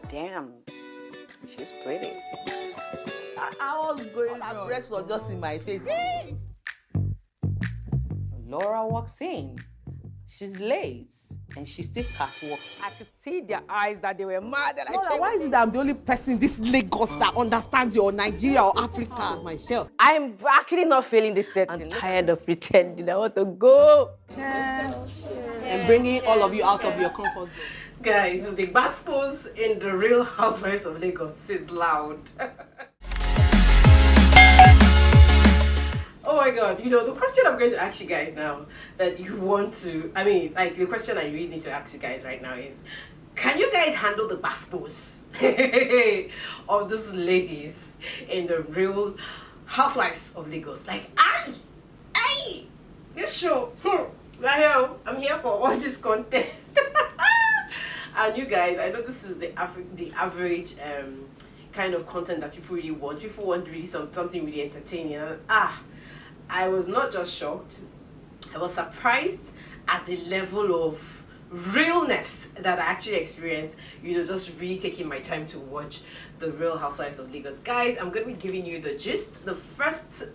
Damn, she's pretty. I was going on. Her breast was just in my face. Laura walks in. She's late. And she's still catwalk. I could see their eyes that they were mad. Laura, why is it that I'm the only person in this Lagos that understands you or Nigeria or Africa? Myself. I'm actually not feeling this setting. I'm tired of pretending. I want to go. And bringing all of you out of your comfort zone. Guys, the gospels in the Real Housewives of Lagos is loud. Oh my god, the question I'm going to ask you guys now that you want to, the question I really need to ask you guys right now is, can you guys handle the gospels of these ladies in the Real Housewives of Lagos? Like, this show, I'm here for all this content. And you guys, I know this is the average kind of content that people really want. People want really something really entertaining. And I was not just shocked, I was surprised at the level of realness that I actually experienced, just really taking my time to watch the Real Housewives of Lagos. Guys, I'm going to be giving you the gist, the first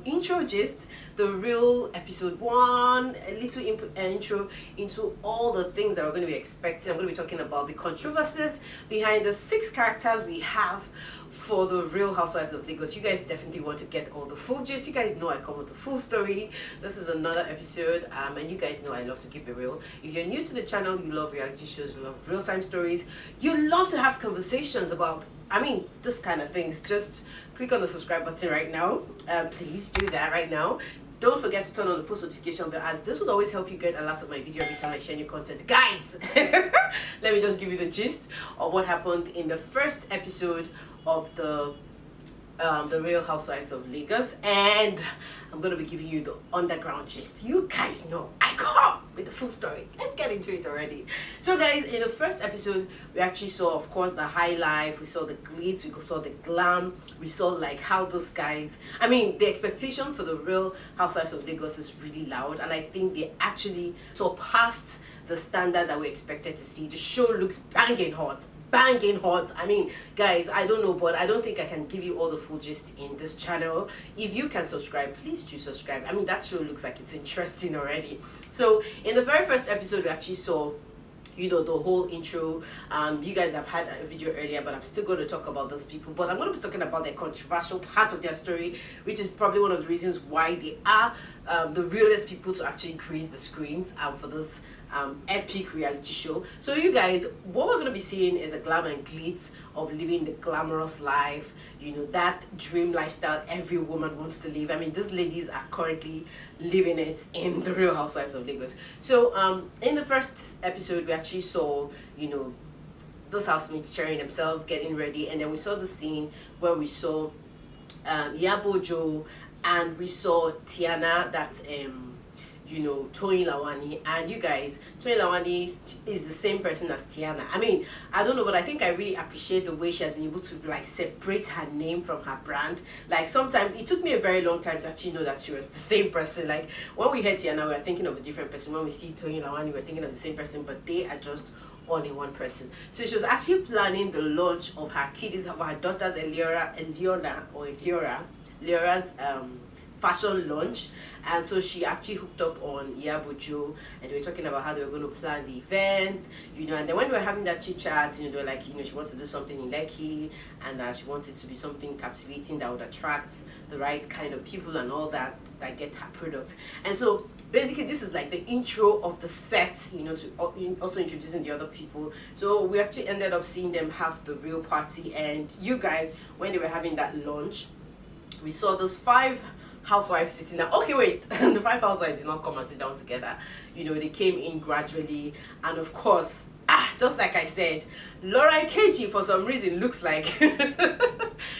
intro gist, the real episode 1, a little intro into all the things that we're going to be expecting. I'm going to be talking about the controversies behind the 6 characters we have for the Real Housewives of Lagos. You guys definitely want to get all the full gist. You guys know I come with the full story. This is another episode, and you guys know I love to keep it real. If you're new to the channel, you love reality shows, you love real-time stories, you love to have conversations about this kind of things, just click on the subscribe button right now. Please do that right now. Don't forget to turn on the post notification bell, as this would always help you get alerts of my video every time I share new content. Guys, let me just give you the gist of what happened in the first episode of the Real Housewives of Lagos, and I'm going to be giving you the underground gist. You guys know I come with the full story. Let's get into it already. So guys, in the first episode, we actually saw, of course, the high life, we saw the glitz, we saw the glam, we saw like how those guys, the expectation for the Real Housewives of Lagos is really loud, and I think they actually surpassed the standard that we expected to see. The show looks banging hot. Guys, I don't know, but I don't think I can give you all the full gist in this channel. If you can subscribe, please do subscribe. That show looks like it's interesting already. So in the very first episode, we actually saw the whole intro. You guys have had a video earlier, but I'm still going to talk about those people, but I'm going to be talking about the controversial part of their story, which is probably one of the reasons why they are the realest people to actually grace the screens for this epic reality show. So you guys, what we're going to be seeing is a glam and glitz of living the glamorous life, that dream lifestyle every woman wants to live. These ladies are currently living it in the Real Housewives of Lagos. So in the first episode, we actually saw those housemates cheering themselves, getting ready, and then we saw the scene where we saw Yabojo, and we saw Tiana, that's Toyin Lawani. And you guys, Toyin Lawani is the same person as Tiana. I don't know, but I think I really appreciate the way she has been able to separate her name from her brand. Sometimes it took me a very long time to actually know that she was the same person. When we heard Tiana, we were thinking of a different person. When we see Toyin Lawani, we're thinking of the same person, but they are just all in one person. So she was actually planning the launch of her kids, of her daughters, Leora's fashion launch. And so she actually hooked up on Yabojo, and they were talking about how they were going to plan the events, and then when we were having that chit chat, they were like, she wants to do something in Lekki, and she wants it to be something captivating that would attract the right kind of people and all that get her products. And so basically this is like the intro of the set, to also introducing the other people. So we actually ended up seeing them have the real party, and you guys, when they were having that launch, we saw those 5 housewives sitting down. Okay, wait, the 5 housewives did not come and sit down together. They came in gradually, and of course, just like I said, Laura Keji for some reason looks like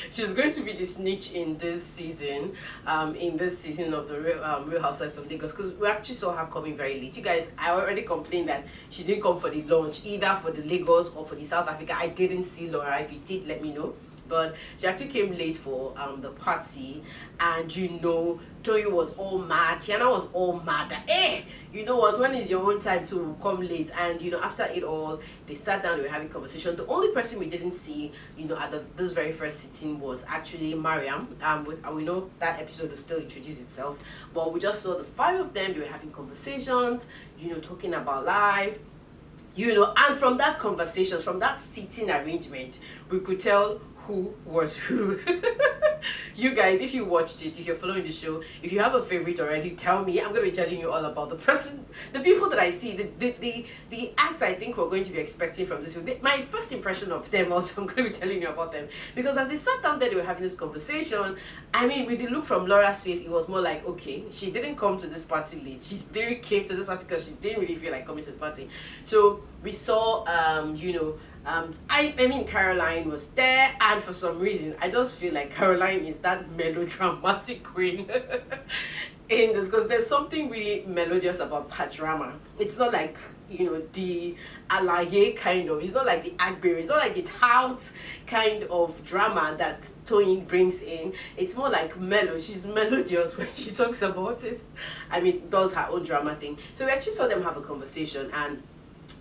she's going to be the snitch in this season of the Real Housewives of Lagos, because we actually saw her coming very late. You guys, I already complained that she didn't come for the launch, either for the Lagos or for the South Africa. I didn't see Laura. If you did, let me know. but she actually came late for the party, and Toyin was all mad, Tiana was all mad that, hey, you know what, when is your own time to come late? And after it all, they sat down, they were having conversation. The only person we didn't see at this very first sitting was actually Mariam. We know that episode will still introduce itself, but we just saw the five of them. They were having conversations, talking about life, and from that conversation, from that seating arrangement, we could tell who was who. You guys, if you watched it, if you're following the show, if you have a favorite already, tell me. I'm going to be telling you all about the people that I see, the acts I think we're going to be expecting from this. My first impression of them also, I'm going to be telling you about them. Because as they sat down there, they were having this conversation. I mean, with the look from Laura's face, it was more like, okay, she didn't come to this party late. She really came to this party because she didn't really feel like coming to the party. So we saw, I mean, Caroline was there, and for some reason, I just feel like Caroline is that melodramatic queen in this, because there's something really melodious about her drama. It's not like, the alaye kind of, it's not like the Agbery, it's not like the tout kind of drama that Toyin brings in. It's more like mellow. She's melodious when she talks about it. I mean, does her own drama thing. So we actually saw them have a conversation, and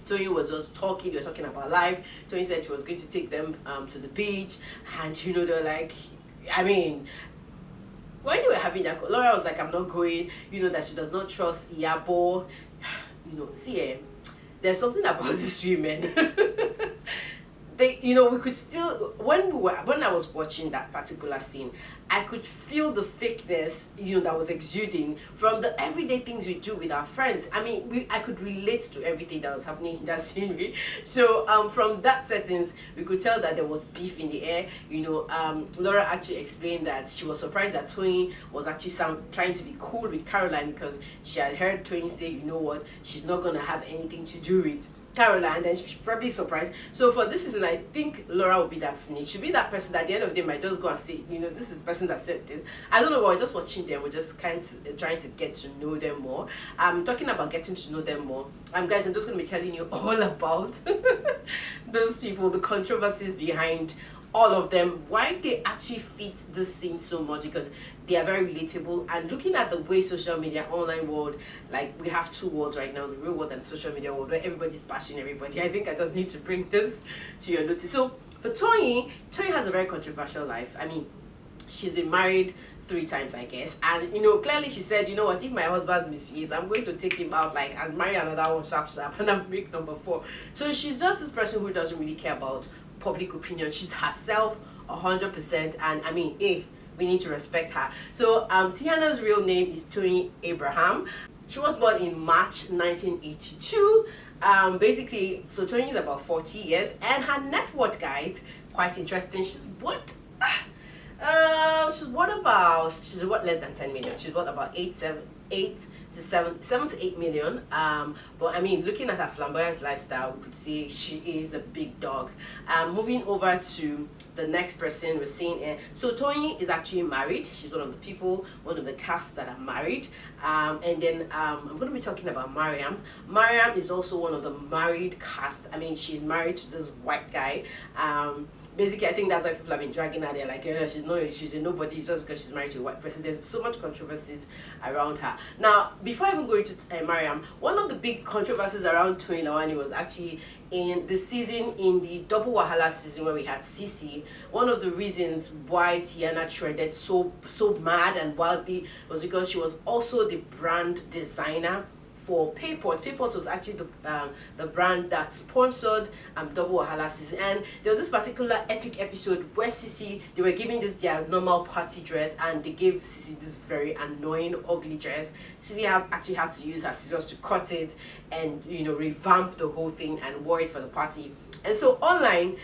Toyin was just talking. They were talking about life. Toyin said she was going to take them to the beach, and they were like, I mean, when they were having that, Laura was like, I'm not going. That she does not trust Iyabo. See, there's something about these women. They, we could still, when I was watching that particular scene, I could feel the fakeness, that was exuding from the everyday things we do with our friends. I mean, I could relate to everything that was happening in that scenery. So from that settings, we could tell that there was beef in the air. Laura actually explained that she was surprised that Toyin was actually trying to be cool with Caroline, because she had heard Toyin say, you know what, she's not going to have anything to do with Caroline, and she's probably surprised. So for this season, I think Laura will be that snitch. She'll be that person that at the end of the day might just go and say, this is the person that said this. I don't know, we're just watching them. We're just kind of trying to get to know them more. I'm talking about getting to know them more. Guys, I'm just going to be telling you all about those people, the controversies behind all of them, why they actually fit this scene so much, because they are very relatable. And looking at the way social media, online world, like we have two worlds right now, the real world and the social media world, where everybody's bashing everybody. I think I just need to bring this to your notice. So for Toyin has a very controversial life. I mean, she's been married 3 times, I guess, and clearly she said, what, if my husband misbehaves, I'm going to take him out, like, and marry another one sharp, and I'm make number 4. So she's just this person who doesn't really care about public opinion. She's herself 100%, and I mean, we need to respect her. So Tiana's real name is Toyin Abraham. She was born in March 1982. Basically, so Toyin is about 40 years, and her net worth, guys, quite interesting. She's worth less than 10 million. She's worth about 7 to 8 million. But I mean, looking at her flamboyant lifestyle, we could say she is a big dog. Moving over to the next person, we're seeing so Toyin is actually married. She's one of the casts that are married. And then I'm going to be talking about Mariam. Mariam is also one of the married cast. I mean, she's married to this white guy. Basically, I think that's why people have been dragging her there, like, she's a nobody just because she's married to a white person. There's so much controversies around her. Now, before even going to Mariam, one of the big controversies around Toyin Lawani was actually in the season, in the Double Wahala season where we had Sisi. One of the reasons why Tiana trended so mad and wildly was because she was also the brand designer for Payport. Payport was actually the brand that sponsored Double Wahala season, and there was this particular epic episode where Sisi, they were giving their normal party dress, and they gave Sisi this very annoying, ugly dress. Sisi actually had to use her scissors to cut it and revamp the whole thing and wore it for the party. And so online,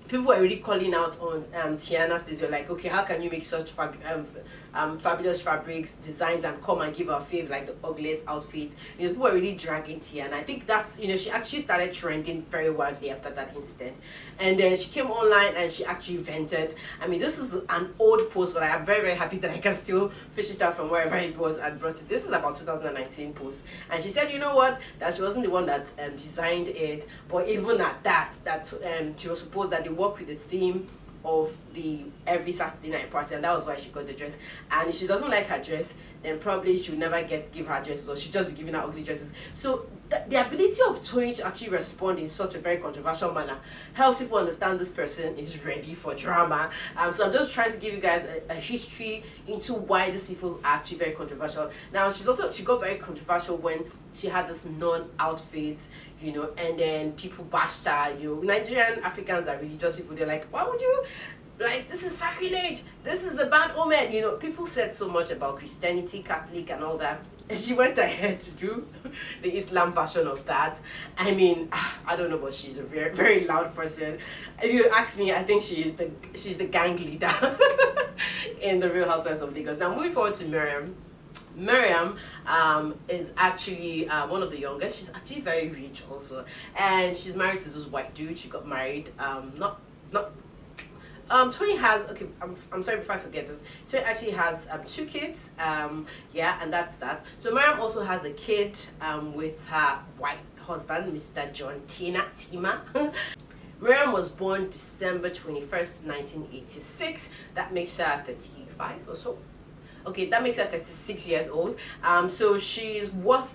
people were really calling out on Tiana's. They were like, okay, how can you make such fabulous fabrics, designs, and come and give her fave like the ugliest outfits? People were really dragging Tiana. I think that's, she actually started trending very wildly after that incident. And then she came online and she actually vented. I mean, this is an old post, but I am very, very happy that I can still fish it out from wherever it was and brought it. This is about 2019 post. And she said, you know what, that she wasn't the one that designed it, but even at that she was supposed that they work with the theme of the every Saturday night party, and that was why she got the dress. And if she doesn't like her dress, then probably she will never give her dresses, or she'll just be giving her ugly dresses. So the ability of Toyin to actually respond in such a very controversial manner helps people understand this person is ready for drama. So I'm just trying to give you guys a history into why these people are actually very controversial. Now she got very controversial when she had this non-outfit, you know, and then people bashed her. You know, Nigerian Africans are religious people. They're like, why would you, like, this is sacrilege, this is a bad omen, you know. People said so much about Christianity, Catholic and all that, and she went ahead to do the Islam version of that. I mean, I don't know, but she's a very, very loud person. If you ask me, I think she's the gang leader in the Real Housewives of Lagos. Now moving forward to Miriam. Miriam is actually one of the youngest. She's actually very rich also, and she's married to this white dude. She got married Toyin has, okay, I'm sorry before I forget this, Toyin actually has 2 kids, yeah, and that's that. So Miriam also has a kid with her white husband, Mr. John Tima. Miriam was born December 21st, 1986. That makes her 35 or so. Okay, that makes her 36 years old. So she's worth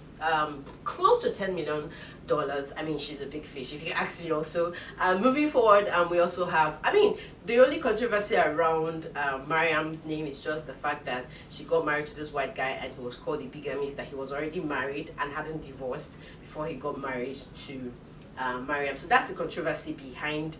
close to $10 million. I mean, she's a big fish, if you ask me also. Moving forward, we also have, I mean, the only controversy around Mariam's name is just the fact that she got married to this white guy and he was called a bigamist, that he was already married and hadn't divorced before he got married to Mariam. So that's the controversy behind.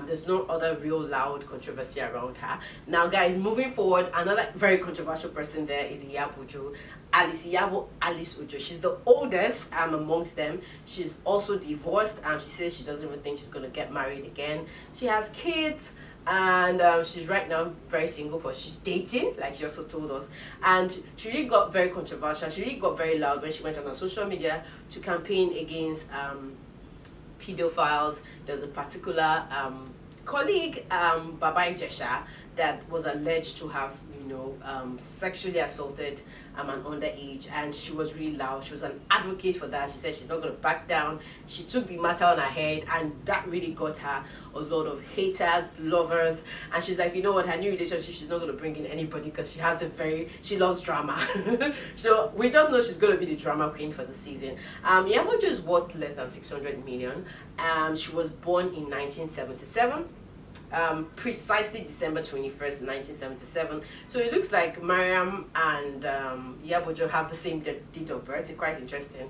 There's no other real loud controversy around her. Now guys, moving forward, another very controversial person there is Iyabo Alice Ojo. She's the oldest amongst them. She's also divorced. She says she doesn't even think she's going to get married again. She has kids, and she's right now very single, but she's dating, like she also told us. And she really got very controversial. She really got very loud when she went on her social media to campaign against pedophiles. There's a particular colleague, Baba Ijesha, that was alleged to have, you know, sexually assaulted an underage, and she was really loud. She was an advocate for that. She said she's not going to back down. She took the matter on her head, and that really got her a lot of haters, lovers. And she's like, you know what, her new relationship, she's not going to bring in anybody because she loves drama. So we just know she's going to be the drama queen for the season. Iyabo is worth less than 600 million. She was born in 1977. Precisely December 21st, 1977. So it looks like Mariam and Iyabo have the same date of birth. It's quite interesting.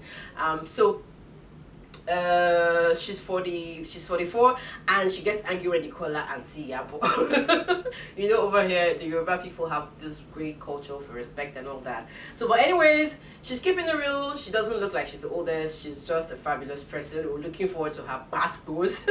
She's 44, and she gets angry when they call her Auntie Iyabo. You know, over here the Yoruba people have this great culture for respect and all that. So but anyways, she's keeping the real. She doesn't look like she's the oldest. She's just a fabulous person. We're looking forward to her past goals.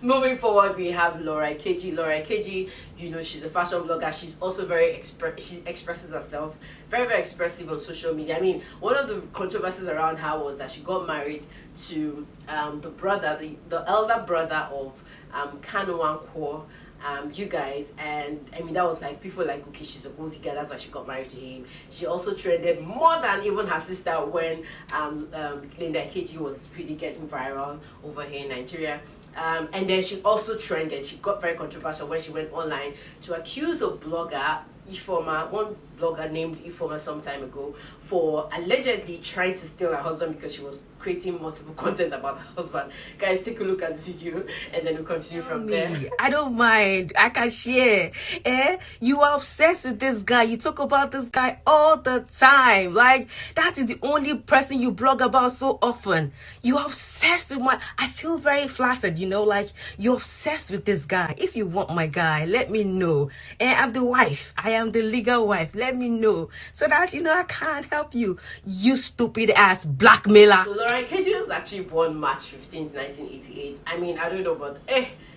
Moving forward, we have Laura Ikeji. Laura Ikeji, you know, she's a fashion blogger. She's also very she expresses herself very, very expressive on social media. I mean, one of the controversies around her was that she got married to the elder brother of Kanu Nwankwo, you guys, and I mean, that was like, people were like, okay, she's a gold digger, that's why she got married to him. She also trended more than even her sister when Linda Ikeji was really getting viral over here in Nigeria. And then she also trended. She got very controversial when she went online to accuse a blogger, one blogger named Ifoma some time ago, for allegedly trying to steal her husband because she was creating multiple content about her husband. Guys, take a look at this video and then we'll continue from there. I don't mind. I can share. You are obsessed with this guy. You talk about this guy all the time. Like, that is the only person you blog about so often. You're obsessed with I feel very flattered, you know, like, you're obsessed with this guy. If you want my guy, let me know. I'm the wife. I am the legal wife. Let me know so that, you know, I can't help you. You stupid ass blackmailer. So Laura Ikeji was actually born March 15th, 1988. I mean, I don't know, but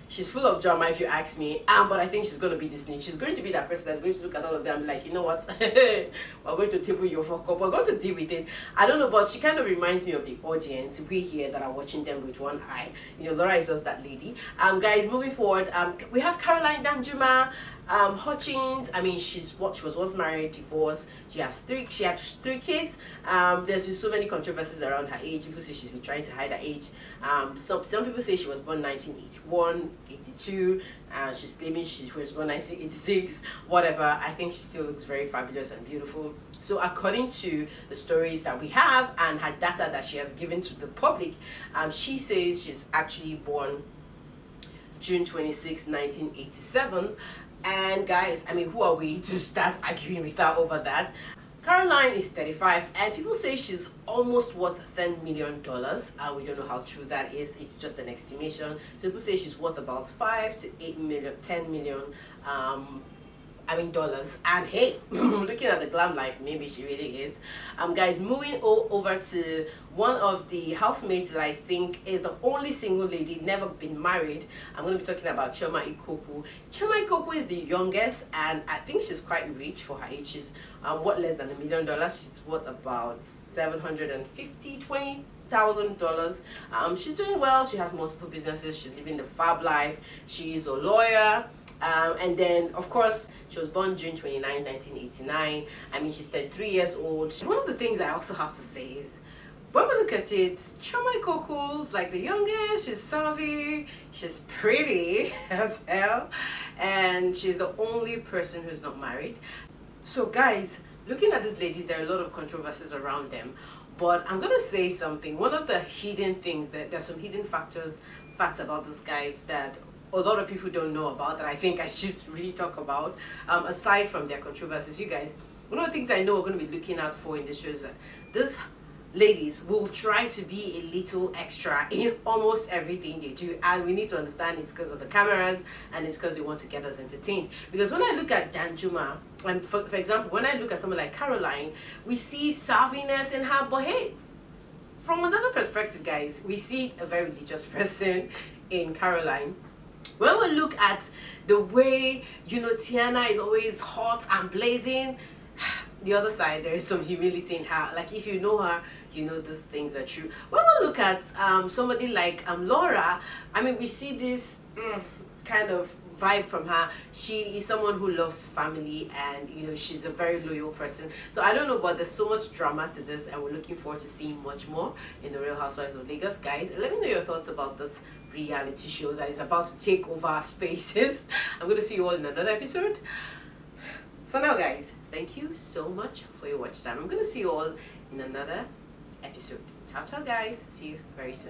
she's full of drama if you ask me. But I think she's going to be the snitch. She's going to be that person that's going to look at all of them like, you know what, we're going to table your fuck up. We're going to deal with it. I don't know, but she kind of reminds me of the audience. We here that are watching them with one eye. You know, Laura is just that lady. Guys, moving forward, we have Caroline Danjuma. Hutchins, I mean, she was once married, divorced. She had three kids. There's been so many controversies around her age. People say she's been trying to hide her age. Some people say she was born 1981, 82. She's claiming she was born 1986. Whatever. I think she still looks very fabulous and beautiful. So according to the stories that we have and her data that she has given to the public, she says she's actually born June 26, 1987. And guys, I mean, who are we to start arguing with her over that? Caroline is 35 and people say she's almost worth $10 million. We don't know how true that is. It's just an estimation. So people say she's worth about 5 to 8 million, 10 million dollars. And hey, looking at the glam life, maybe she really is. Guys, moving over to one of the housemates that I think is the only single lady, never been married. I'm going to be talking about Chioma Ikoku. Chioma Ikoku is the youngest, and I think she's quite rich for her age. She's worth less than $1 million. She's worth about $720,000. She's doing well. She has multiple businesses. She's living the fab life. She is a lawyer. And then, of course, she was born June 29, 1989. I mean, she's 33 years old. One of the things I also have to say is, when we look at it, Chioma Ikoku's like the youngest. She's savvy. She's pretty as hell. And she's the only person who's not married. So, guys, looking at these ladies, there are a lot of controversies around them. But I'm going to say something. One of the hidden things, there's some hidden facts about these guys that a lot of people don't know about, that I think I should really talk about, aside from their controversies. You guys, one of the things I know we're going to be looking out for in this show is that these ladies will try to be a little extra in almost everything they do, and we need to understand it's because of the cameras and it's because they want to get us entertained. Because when I look at Danjuma, and for example, when I look at someone like Caroline, we see savviness in her, but hey, from another perspective, guys, we see a very religious person in Caroline. When we look at the way, you know, Tiana is always hot and blazing, the other side, there is some humility in her. Like, if you know her, you know these things are true. When we look at somebody like Laura, I mean, we see this kind of vibe from her. She is someone who loves family, and you know, she's a very loyal person. So I don't know, but there's so much drama to this, and we're looking forward to seeing much more in the Real Housewives of Lagos. Guys, let me know your thoughts about this reality show that is about to take over our spaces. I'm going to see you all in another episode. For now, guys, thank you so much for your watch time. I'm going to see you all in another episode. Ciao, ciao, guys. See you very soon.